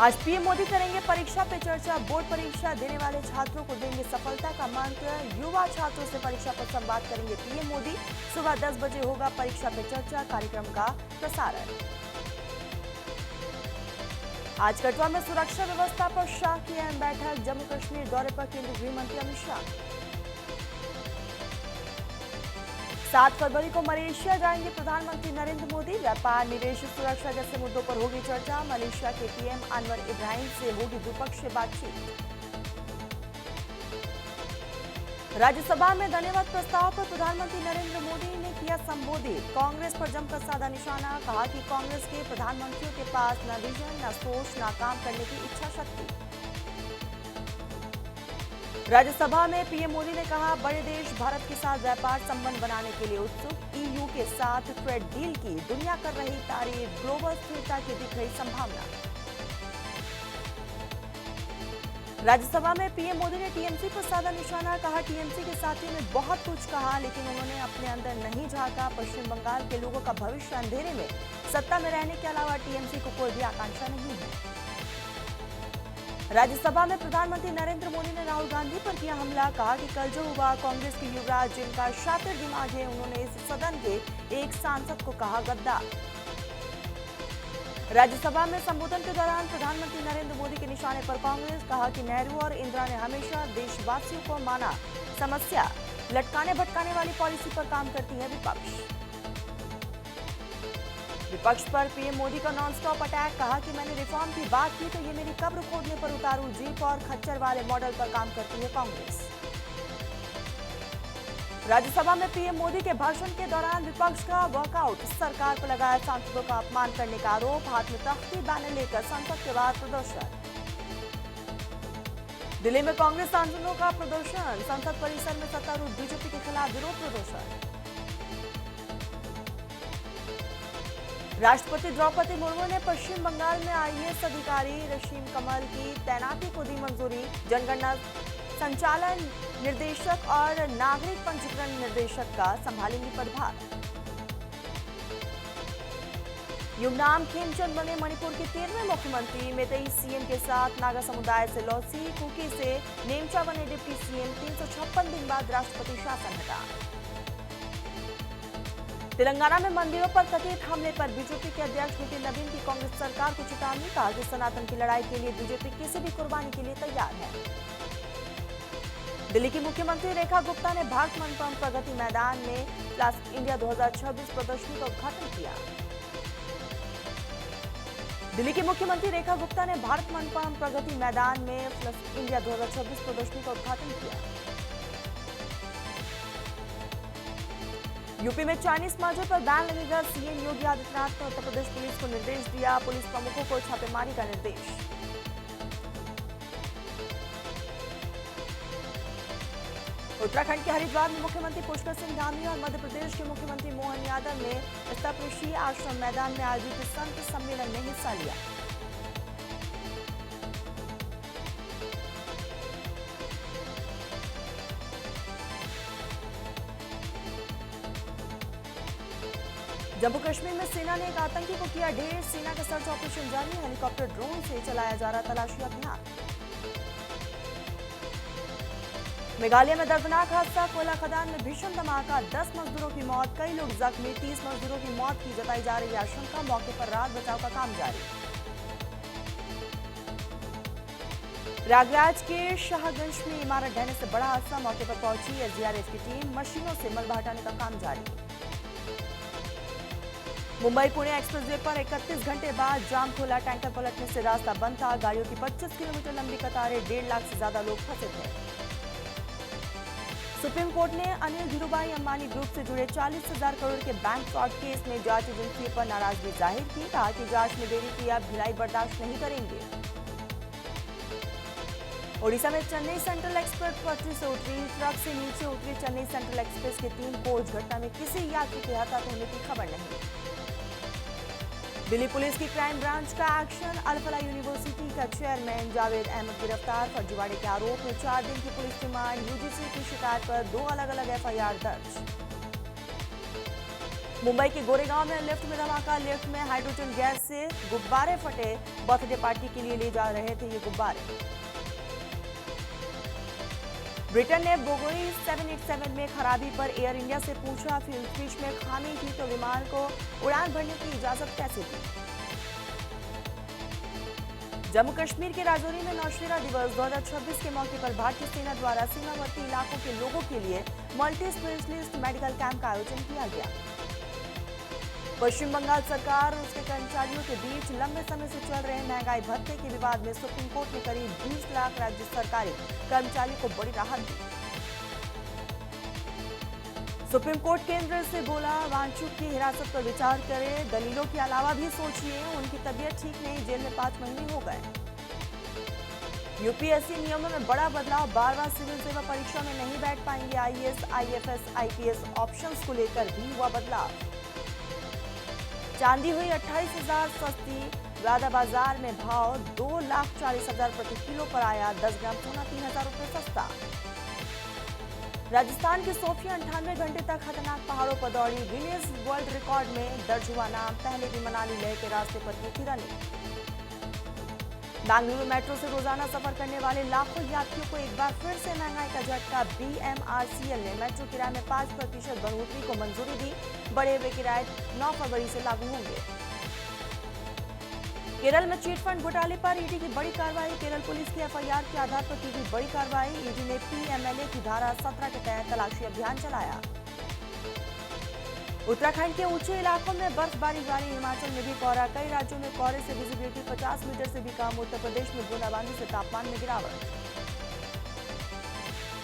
आज पीएम मोदी करेंगे परीक्षा पे चर्चा। बोर्ड परीक्षा देने वाले छात्रों को देंगे सफलता का मंत्र। युवा छात्रों से परीक्षा पर संवाद करेंगे पीएम मोदी। सुबह 10 बजे होगा परीक्षा पे चर्चा कार्यक्रम का प्रसारण। आज कटवा में सुरक्षा व्यवस्था पर शाह की अहम बैठक। जम्मू कश्मीर दौरे पर केंद्रीय गृह मंत्री अमित शाह। 7 फरवरी को मलेशिया जाएंगे प्रधानमंत्री नरेंद्र मोदी। व्यापार, निवेश, सुरक्षा जैसे मुद्दों पर होगी चर्चा। मलेशिया के पीएम अनवर इब्राहिम से होगी द्विपक्षीय बातचीत। राज्यसभा में धन्यवाद प्रस्ताव पर प्रधानमंत्री नरेंद्र मोदी ने किया संबोधित। कांग्रेस पर जमकर साधा निशाना। कहा कि कांग्रेस के प्रधानमंत्रियों के पास न विजन, न सोच, न काम करने की इच्छा शक्ति। राज्यसभा में पीएम मोदी ने कहा, बड़े देश भारत के साथ व्यापार संबंध बनाने के लिए उत्सुक। ईयू के साथ ट्रेड डील की दुनिया कर रही तारीफ। ग्लोबल स्थिरता की दिख रही संभावना। राज्यसभा में पीएम मोदी ने टीएमसी पर साधा निशाना। कहा, टीएमसी के साथियों ने बहुत कुछ कहा लेकिन उन्होंने अपने अंदर नहीं झांका। पश्चिम बंगाल के लोगों का भविष्य अंधेरे में। सत्ता में रहने के अलावा टीएमसी को कोई भी आकांक्षा नहीं है। राज्यसभा में प्रधानमंत्री नरेंद्र मोदी ने राहुल गांधी पर किया हमला। कहा कि कल जो हुआ, कांग्रेस के युवराज जिनका शातिर दिमाग है, उन्होंने इस सदन के एक सांसद को कहा गद्दार। राज्यसभा में संबोधन के दौरान प्रधानमंत्री नरेंद्र मोदी के निशाने पर कांग्रेस। कहा कि नेहरू और इंदिरा ने हमेशा देशवासियों को माना। समस्या लटकाने भटकाने वाली पॉलिसी पर काम करती है विपक्ष। विपक्ष पर पीएम मोदी का नॉनस्टॉप अटैक। कहा कि मैंने रिफॉर्म की बात की तो ये मेरी कब्र खोदने पर उतारू। जीप और खच्चर वाले मॉडल पर काम करती है कांग्रेस। राज्यसभा में पीएम मोदी के भाषण के दौरान विपक्ष का वॉकआउट। सरकार पर लगाया सांसदों का अपमान करने का आरोप। हाथ में तख्ती बैनर लेकर संसद के बाहर प्रदर्शन। दिल्ली में कांग्रेस सांसदों का प्रदर्शन। संसद परिसर में सत्तारूढ़ बीजेपी के खिलाफ विरोध प्रदर्शन। राष्ट्रपति द्रौपदी मुर्मू ने पश्चिम बंगाल में आईएएस अधिकारी रशीम कमल की तैनाती को दी मंजूरी। जनगणना संचालन निर्देशक और नागरिक पंजीकरण निर्देशक का संभालेंगी पदभार। युमनाम खेमचंद बने मणिपुर के 13वें मुख्यमंत्री। मेतेई सीएम के साथ नागा समुदाय से लौसी। कुकी से नेमचा बने डिप्टी सीएम। 356 दिन बाद राष्ट्रपति शासन हटा। तेलंगाना में मंदिरों पर कथित हमले पर बीजेपी के अध्यक्ष नितिन नवीन की कांग्रेस सरकार को चेतावनी। कहा कि सनातन की लड़ाई के लिए बीजेपी किसी भी कुर्बानी के लिए तैयार है। दिल्ली की मुख्यमंत्री रेखा गुप्ता ने भारत मंडपम प्रगति मैदान में प्लास्टिक इंडिया 2026 प्रदर्शनी का उद्घाटन किया। दिल्ली की मुख्यमंत्री रेखा गुप्ता ने भारत मंडपम प्रगति मैदान में प्लास्टिक इंडिया 2026 प्रदर्शनी का उद्घाटन किया। यूपी में चाइनीज स्मगलर पर बैन लगेगा। सीएम योगी आदित्यनाथ ने उत्तर प्रदेश पुलिस को निर्देश दिया। पुलिस प्रमुखों को छापेमारी का निर्देश। उत्तराखंड के हरिद्वार में मुख्यमंत्री पुष्कर सिंह धामी और मध्य प्रदेश के मुख्यमंत्री मोहन यादव ने तपऋषि आश्रम मैदान में आयोजित संत सम्मेलन में हिस्सा लिया। जम्मू कश्मीर में सेना ने एक आतंकी को किया ढेर। सेना का सर्च ऑपरेशन जारी। हेलीकॉप्टर ड्रोन से चलाया जा रहा तलाशी अभियान। मेघालय में दर्दनाक हादसा। कोयला खदान में भीषण धमाका। 10 मजदूरों की मौत, कई लोग जख्मी। 30 मजदूरों की मौत की जताई जा रही आशंका। मौके पर राहत बचाव का काम जारी। प्रयागराज के शाहगंज में इमारत ढहने से बड़ा हादसा। मौके पर पहुंची एसडीआरएफ की टीम। मशीनों से मलबा हटाने का काम जारी। मुंबई पुणे एक्सप्रेसवे पर 31 घंटे बाद जाम खुला। टैंकर पलटने से रास्ता बंद था। गाड़ियों की 25 किलोमीटर लंबी कतारें। 1.5 लाख से ज्यादा लोग फंसे थे। सुप्रीम कोर्ट ने अनिल धीरूभाई अंबानी ग्रुप से जुड़े 40,000 करोड़ के बैंक फ्रॉड केस में जांच एजेंसी पर नाराजगी जाहिर की। कहा कि जांच में देरी की अब ढिलाई बर्दाश्त नहीं करेंगे। ओडिशा में चेन्नई सेंट्रल एक्सप्रेस पटरी से उतरी। ट्रक से नीचे उतरी चेन्नई सेंट्रल एक्सप्रेस के 3 कोच। घटना में किसी यात्री के हताहत होने की खबर नहीं। दिल्ली पुलिस की क्राइम ब्रांच का एक्शन। अल-फलाह यूनिवर्सिटी का चेयरमैन जावेद अहमद गिरफ्तार। फर्जीवाड़े के आरोप में 4 दिन की पुलिस रिमांड। यूजीसी की शिकायत पर 2 अलग-अलग एफआईआर दर्ज। मुंबई के गोरेगांव में लिफ्ट में धमाका, लिफ्ट में हाइड्रोजन गैस से गुब्बारे फटे। बर्थडे पार्टी के लिए ले जा रहे थे ये गुब्बारे। ब्रिटेन ने बोगोई 787 में खराबी पर एयर इंडिया से पूछा, फ्यूल स्विच में खामी थी तो विमान को उड़ान भरने की इजाजत कैसे दी। जम्मू कश्मीर के राजौरी में नौशेरा दिवस 2026 के मौके पर भारतीय सेना द्वारा सीमावर्ती इलाकों के लोगों के लिए मल्टी स्पेशलिस्ट मेडिकल कैंप का आयोजन किया गया। पश्चिम बंगाल सरकार और उसके कर्मचारियों के बीच लंबे समय से चल रहे महंगाई भत्ते के विवाद में सुप्रीम कोर्ट ने करीब 20 लाख राज्य सरकारी कर्मचारियों को बड़ी राहत दी। सुप्रीम कोर्ट केंद्र से बोला, वांछुक की हिरासत पर विचार करें, दलीलों के अलावा भी सोचिए, उनकी तबीयत ठीक नहीं, जेल में 5 महीने हो गए। यूपीएससी नियमों में बड़ा बदलाव, बार-बार सिविल सेवा परीक्षा में नहीं बैठ पाएंगे आईएएस, आईएफएस, आईपीएस ऑप्शंस को लेकर भी हुआ बदलाव। चांदी हुई 28,000 सस्ती, वादा बाजार में भाव 2,40,000 प्रति किलो पर आया। 10 ग्राम सोना 3,000 रुपए सस्ता। राजस्थान के सोफिया 98 घंटे तक खतरनाक पहाड़ों पर दौड़ी, गिनीज वर्ल्ड रिकॉर्ड में दर्ज हुआ नाम। पहले भी मनाली लेह के रास्ते पर की थी रनिंग। बेंगलुरु मेट्रो से रोजाना सफर करने वाले लाखों यात्रियों को एक बार फिर से महंगाई का झटका। बीएमआरसीएल ने मेट्रो किराए में 5% बढ़ोतरी को मंजूरी दी। बढ़े हुए किराए 9 फरवरी से लागू होंगे। केरल में चीट फंड घोटाले पर ईडी की बड़ी कार्रवाई। केरल पुलिस की एफआईआर के आधार पर की गई बड़ी कार्रवाई। ईडी ने पीएमएलए की धारा 17 के तहत तलाशी अभियान चलाया। उत्तराखंड के ऊंचे इलाकों में बर्फबारी जारी, हिमाचल में भी कोहरा। कई राज्यों में कोहरे से विजिबिलिटी 50 मीटर से भी कम। उत्तर प्रदेश में बूंदाबांदी से तापमान में गिरावट।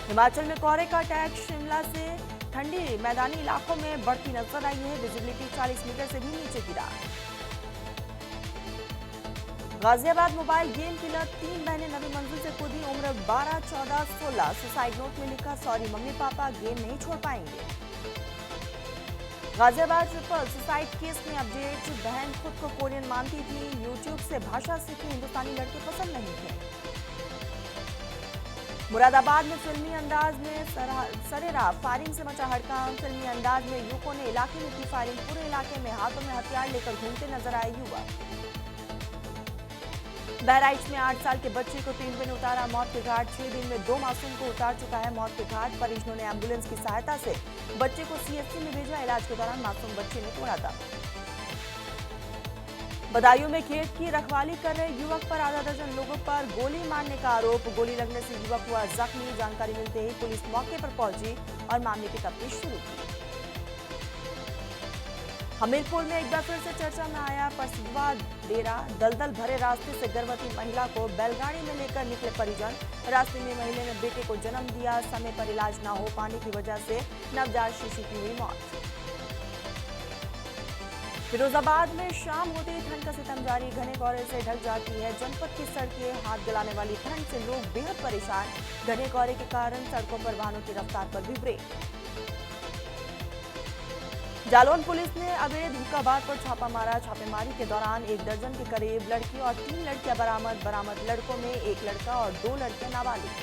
हिमाचल में कोहरे का अटैक, शिमला से ठंडी मैदानी इलाकों में बढ़ती नजर आई है। विजिबिलिटी 40 मीटर से भी नीचे गिरा। गाजियाबाद मोबाइल गेम की लत, 3 बहनें नवी मंजिल से कूदी। उम्र 12, 14, 16। सुसाइड नोट में लिखा, सॉरी मम्मी पापा, गेम नहीं छोड़ पाएंगे। गाजियाबाद ट्रिपल सुसाइड केस में अपडेट, बहन खुद को कोरियन मानती थी। यूट्यूब से भाषा सीखी, हिंदुस्तानी लड़के पसंद नहीं थे। मुरादाबाद में फिल्मी अंदाज में सरेरा फायरिंग से मचा हड़कंप। फिल्मी अंदाज में युवकों ने इलाके में की फायरिंग। पूरे इलाके में हाथों में हथियार लेकर घूमते नजर आए युवक। बहराइच में 8 साल के बच्चे को तेंदुए ने उतारा मौत के घाट। 6 दिन में 2 मासूम को उतार चुका है मौत के घाट। परिजनों ने एम्बुलेंस की सहायता से बच्चे को सीएचसी में भेजा। इलाज के दौरान मासूम बच्चे ने तोड़ा दम। बदायूं में खेत की रखवाली कर रहे युवक पर आधा दर्जन लोगों पर गोली मारने का आरोप। गोली लगने से युवक हुआ जख्मी। जानकारी मिलते ही पुलिस मौके पर पहुंची और मामले की तफ्तीश शुरू की। हमीरपुर में एक बार फिर से चर्चा में आया परसदवा डेरा। दलदल भरे रास्ते से गर्भवती महिला को बैलगाड़ी में लेकर निकले परिजन। रास्ते में महिला ने बेटे को जन्म दिया। समय पर इलाज न हो पाने की वजह से नवजात शिशु की हुई मौत। फिरोजाबाद में शाम होते ही ठंड का सितम जारी। घने कोहरे से ढक जाती है जनपद की सड़कें। हाथ गलाने वाली ठंड से लोग बेहद परेशान। घने कोहरे के कारण सड़कों पर वाहनों की रफ्तार पर भी ब्रेक। जालौन पुलिस ने अवैध हुक्का बार पर छापा मारा। छापेमारी के दौरान 1 दर्जन के करीब लड़की और 3 लड़कियां बरामद। लड़कों में 1 लड़का और 2 लड़कियां नाबालिग।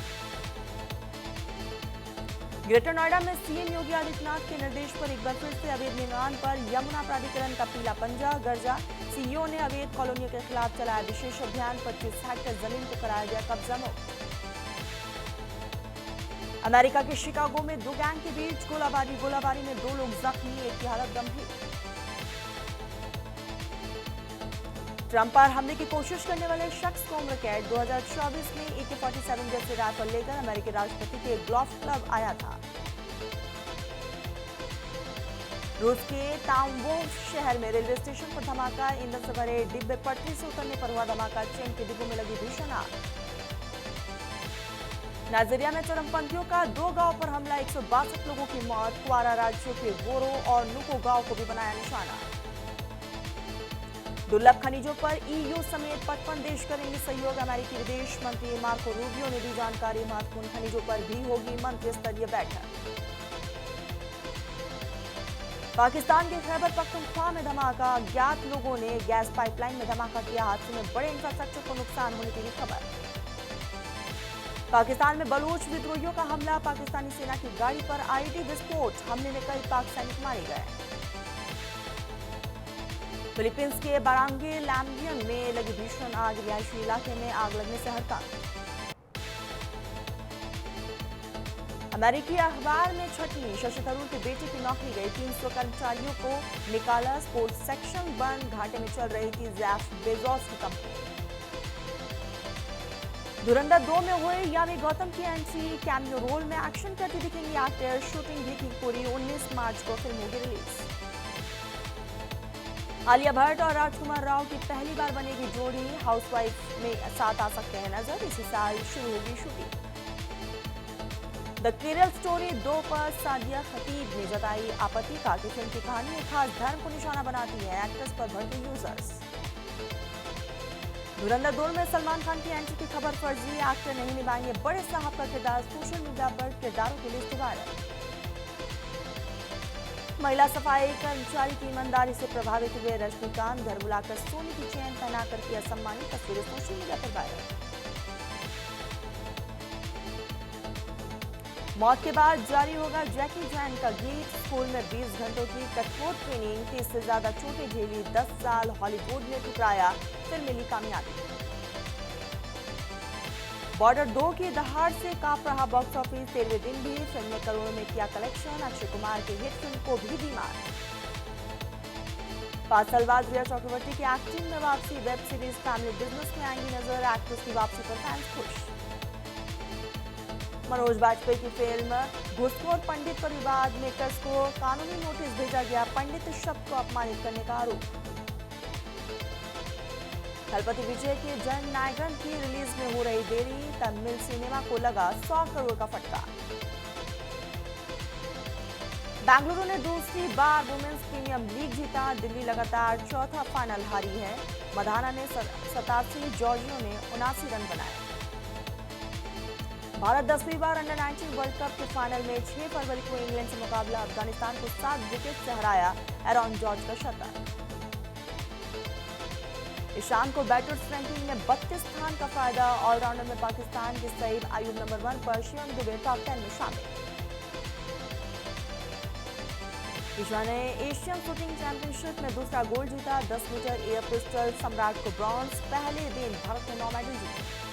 ग्रेटर नोएडा में सीएम योगी आदित्यनाथ के निर्देश पर एक बार फिर से अवैध निर्माण पर यमुना प्राधिकरण का पीला पंजा गर्जा। सीईओ ने अवैध कॉलोनियों के खिलाफ चलाया विशेष अभियान। 25 हेक्टेयर जमीन को कराया गया कब्जा मुक्त। अमेरिका के शिकागो में 2 गैंग के बीच गोलाबारी में 2 लोग जख्मी, एक की हालत गंभीर। ट्रंप पर हमले की कोशिश करने वाले शख्स को उम्र कैद। 2024 में AK-47 जैसे राइफल लेकर अमेरिकी राष्ट्रपति के गोल्फ क्लब आया था। रूस के ताम्बोव शहर में रेलवे स्टेशन पर धमाका। ईंधन से भरे डिब्बे पटरी से उतरने पर हुआ धमाका। ट्रेन के डिब्बों में लगी भीषण आग। नाइजीरिया में चरमपंथियों का 2 गांव पर हमला। 162 लोगों की मौत। क्वारा राज्यों के गोरो और नुको गांव को भी बनाया निशाना। दुर्लभ खनिजों पर EU समेत 55 देश करेंगे सहयोग। अमेरिकी विदेश मंत्री मार्को रूबियो ने दी जानकारी। महत्वपूर्ण खनिजों पर भी होगी मंत्री स्तरीय बैठक। पाकिस्तान के खैबर पख्तूनख्वा में धमाका। अज्ञात लोगों ने गैस पाइपलाइन में धमाका किया। हादसे में बड़े इंफ्रास्ट्रक्चर को नुकसान होने की भी खबर। पाकिस्तान में बलूच विद्रोहियों का हमला। पाकिस्तानी सेना की गाड़ी पर IED विस्फोट। हमले में कई पाक सैनिक मारे गए। फिलीपींस के बारांगे लैम्बियन में लगी भीषण आग, रिहायशी इलाके में आग लगने से हड़कंप। अमेरिकी अखबार में छठवीं, शशि थरूर के बेटे की नौकरी गई, 300 कर्मचारियों को निकाला, स्पोर्ट्स सेक्शन बंद, घाटे में चल रही थी जेफ बेजोस की कंपनी। धुरंधर 2 में हुए यामी गौतम की एंट्री, कैमियो रोल में एक्शन करती दिखेंगी एक्टर, शूटिंग भी की पूरी, 19 मार्च को फिल्म होगी रिलीज। आलिया भट्ट और राजकुमार राव की पहली बार बनेगी जोड़ी, हाउसवाइफ में साथ आ सकते हैं नजर, इसी साल शुरू होगी शूटिंग। द केरल स्टोरी 2 पर सादिया खतीब ने जताई आपत्ति, का कि फिल्म की कहानी एक खास धर्म को निशाना बनाती है, एक्ट्रेस पर भड़के यूजर्स। धुरंधर 2 में सलमान खान की एंट्री की खबर फर्जी, एक्टर नहीं निभाएंगे बड़े साहब का किरदार, सोशल मीडिया पर किरदारों की लिस्ट वायरल। महिला सफाई कर्मचारी की ईमानदारी से प्रभावित हुए रजनीकांत, घर बुलाकर सोने की चेन पहनाकर किया सम्मानित, तस्वीरें सोशल मीडिया पर वायरल। मौत के बाद जारी होगा जैकी चैन का गीत, स्कूल में 20 घंटों की कठोर ट्रेनिंग, 30 से ज्यादा चोटें झेली, 10 साल हॉलीवुड ने ठुकराया, फिर मिली कामयाबी। बॉर्डर 2 की दहाड़ से कांप रहा बॉक्स ऑफिस, 13वें दिन भी फिल्म ने करोड़ों में किया कलेक्शन, अक्षय कुमार की हिट फिल्म को भी दी मार। 5 साल बाद रिया चक्रवर्ती की एक्टिंग में वापसी, वेब सीरीज फैमिली बिजनेस में आएंगी नजर, एक्ट्रेस की वापसी पर फैंस खुश। मनोज बाजपेयी की फिल्म घुसखोर पंडित पर विवाद, मेकर्स को कानूनी नोटिस भेजा गया, पंडित शब्द को अपमानित करने का आरोप। थलपति विजय के जन नायकन की रिलीज में हो रही देरी, तमिल सिनेमा को लगा 100 करोड़ का फटका। बेंगलुरु ने दूसरी बार वुमेन्स प्रीमियर लीग जीता, दिल्ली लगातार चौथा फाइनल हारी है, मधाना ने 87, जॉर्जियो ने 79 रन बनाए। भारत 10वीं बार अंडर 19 वर्ल्ड कप के फाइनल में 6 फरवरी को इंग्लैंड से मुकाबला, अफगानिस्तान को 7 विकेट से हराया, एरॉन जॉर्ज का शतक। ईशान को बैटर्स रैंकिंग में 32 स्थान का फायदा, ऑलराउंडर में पाकिस्तान के सईद अयूब नंबर 1 पर, शिवम दुबे टॉप 10 में शामिल। ईशा ने एशियन शूटिंग चैंपियनशिप में दूसरा गोल्ड जीता, 10 मीटर एयर पिस्टल सम्राट को ब्रॉन्ज, पहले दिन भारत ने 9 मेडल जीते।